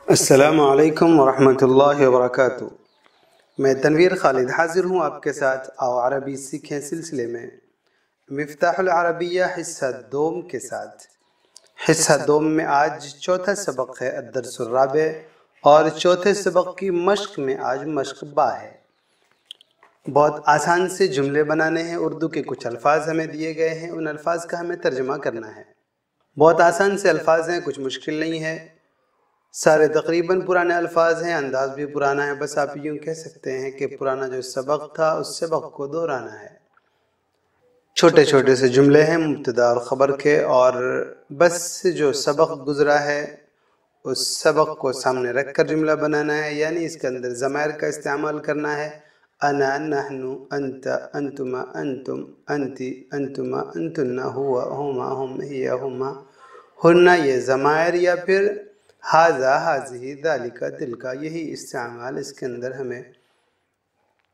السلام علیکم ورحمۃ اللہ وبرکاتہ۔ میں تنویر خالد حاضر ہوں آپ کے ساتھ آؤ عربی سیکھیں سلسلے میں مفتاح العربیہ حصہ دوم کے ساتھ۔ حصہ دوم میں آج چوتھا سبق ہے الدرس الرابع، اور چوتھے سبق کی مشق میں آج مشق با ہے۔ بہت آسان سے جملے بنانے ہیں، اردو کے کچھ الفاظ ہمیں دیے گئے ہیں، ان الفاظ کا ہمیں ترجمہ کرنا ہے۔ بہت آسان سے الفاظ ہیں، کچھ مشکل نہیں ہے، سارے تقریباً پرانے الفاظ ہیں، انداز بھی پرانا ہے، بس آپ یوں کہہ سکتے ہیں کہ پرانا جو سبق تھا اس سبق کو دہرانا ہے۔ چھوٹے چھوٹے سے جملے ہیں مبتدا اور خبر کے، اور بس جو سبق گزرا ہے اس سبق کو سامنے رکھ کر جملہ بنانا ہے، یعنی اس کے اندر ضمائر کا استعمال کرنا ہے۔ انا، نحن، انت، انتما، انتم، انتی، انتما، انتن، ہوا، ہما، ہم، ہی، ہما، ہن، یہ ضمائر، یا پھر ھذا، ھذہ، ذالک، تلک، یہی استعمال اس کے اندر ہمیں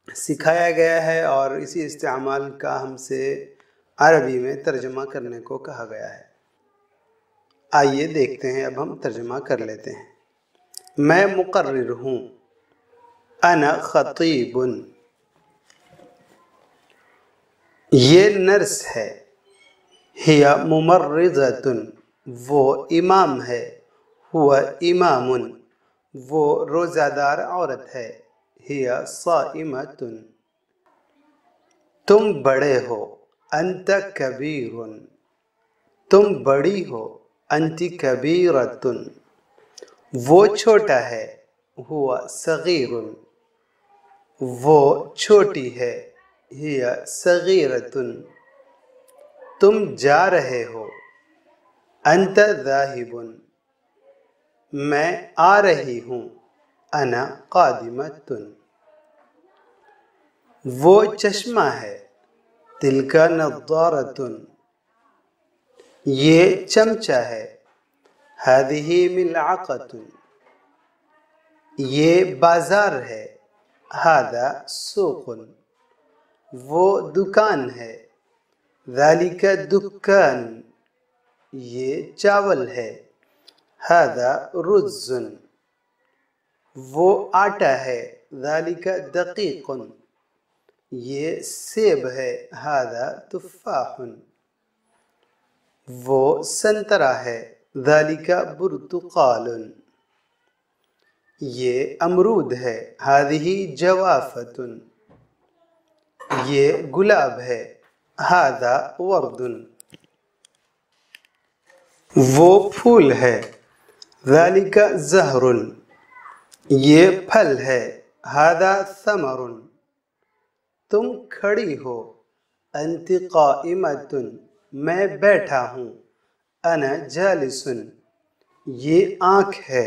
سکھایا گیا ہے، اور اسی استعمال کا ہم سے عربی میں ترجمہ کرنے کو کہا گیا ہے۔ آئیے دیکھتے ہیں، اب ہم ترجمہ کر لیتے ہیں۔ میں مقرر ہوں، انا خطیب، یہ نرس ہے، ہی ممرضۃ، وہ امام ہے، ہوا امام، وہ روزہ دار عورت ہے، ہی صائمۃ، تم بڑے ہو، انت کبیر، تم بڑی ہو، انت کبیرۃ، وہ چھوٹا ہے، ہوا صغیر، وہ چھوٹی ہے، ہی صغیرۃ، تم جا رہے ہو، انت ذاہب، میں آ رہی ہوں، انا قادمۃ، وہ چشمہ ہے، تلک نضارۃ، یہ چمچہ ہے، ہذہ ملعقۃ، یہ بازار ہے، ھذا سوق، وہ دکان ہے، ذالک دکان، یہ چاول ہے، ھذا رز، وہ آٹا ہے، ذالک دقیق، یہ سیب ہے، ھذا تفاح، وہ سنترا ہے، ذالک برتقال، یہ امرود ہے، ھذہ جوافۃ، یہ گلاب ہے، ھذا ورد، وہ پھول ہے، ذالک زہر، یہ پھل ہے، ھذا ثمر، تم کھڑی ہو، انت قائمۃ، میں بیٹھا ہوں، انا جالس، یہ آنکھ ہے،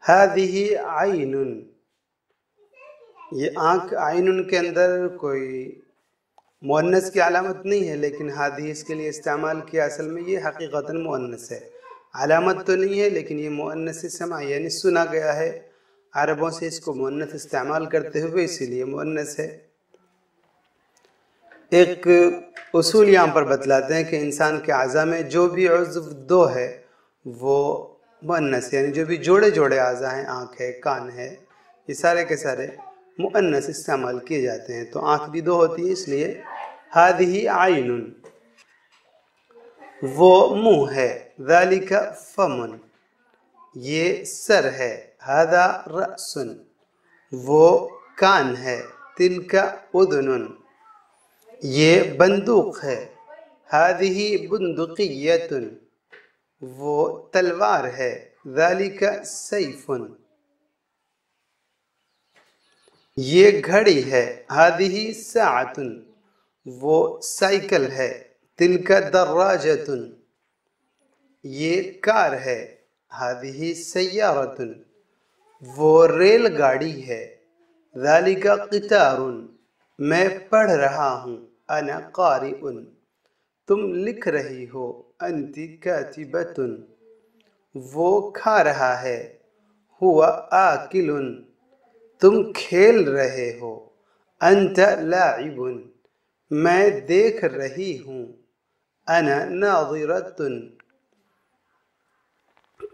ھذہ عین، یہ آنکھ، عین کے اندر کوئی مؤنث کی علامت نہیں ہے، لیکن ھذہ اس کے لیے استعمال کیا، اصل میں یہ حقیقتاً مؤنث ہے، علامت تو نہیں ہے لیکن یہ مؤنث سماع، یعنی سنا گیا ہے عربوں سے اس کو مؤنث استعمال کرتے ہوئے، اسی لیے مؤنث ہے۔ ایک اصول یہاں پر بتلاتے ہیں کہ انسان کے اعضاء میں جو بھی عضو دو ہے وہ مؤنث، یعنی جو بھی جوڑے جوڑے اعضاء ہیں، آنکھ ہے، کان ہے، یہ سارے کے سارے مؤنث استعمال کیے جاتے ہیں، تو آنکھ بھی دو ہوتی ہے، اس لیے ھذہ عین، وہ منہ ہے، ذالک فم، یہ سر ہے، ھذا رأس، وہ کان ہے، تلک اذن، یہ بندوق ہے، ھذہ بندقیۃ، وہ تلوار ہے، ذالک سیف، یہ گھڑی ہے، ھذہ ساعۃ، وہ سائیکل ہے، تلک دراجۃ، یہ کار ہے، ھذہ سیارۃ، وہ ریل گاڑی ہے، ذالک قطار، میں پڑھ رہا ہوں، انا قارئ، تم لکھ رہی ہو، انت کاتبۃ، وہ کھا رہا ہے، ہوا آکل، تم کھیل رہے ہو، انت لاعب، میں دیکھ رہی ہوں، انا ناظرۃ،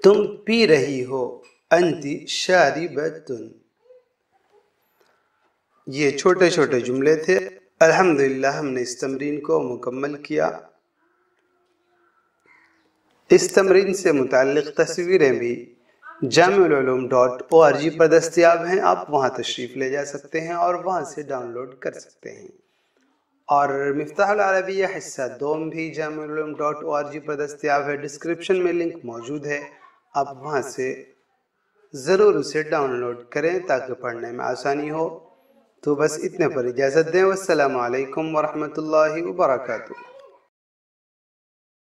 تم پی رہی ہو، انتی شاربتن. یہ چھوٹے چھوٹے جملے تھے. الحمدللہ ہم نے اس تمرین کو مکمل کیا. اس تمرین سے متعلق تصویریں بھی jamululum.org پر دستیاب ہیں. آپ وہاں تشریف لے جا سکتے ہیں اور وہاں سے ڈاؤن لوڈ کر سکتے ہیں. اور مفتاح العربیہ حصہ دوم بھی jamululum.org پر دستیاب ہے. ڈسکرپشن میں لنک موجود ہے، آپ وہاں سے ضرور اسے ڈاؤن لوڈ کریں تاکہ پڑھنے میں آسانی ہو. تو بس اتنے پر اجازت دیں. والسلام علیکم ورحمۃ اللہ وبرکاتہ.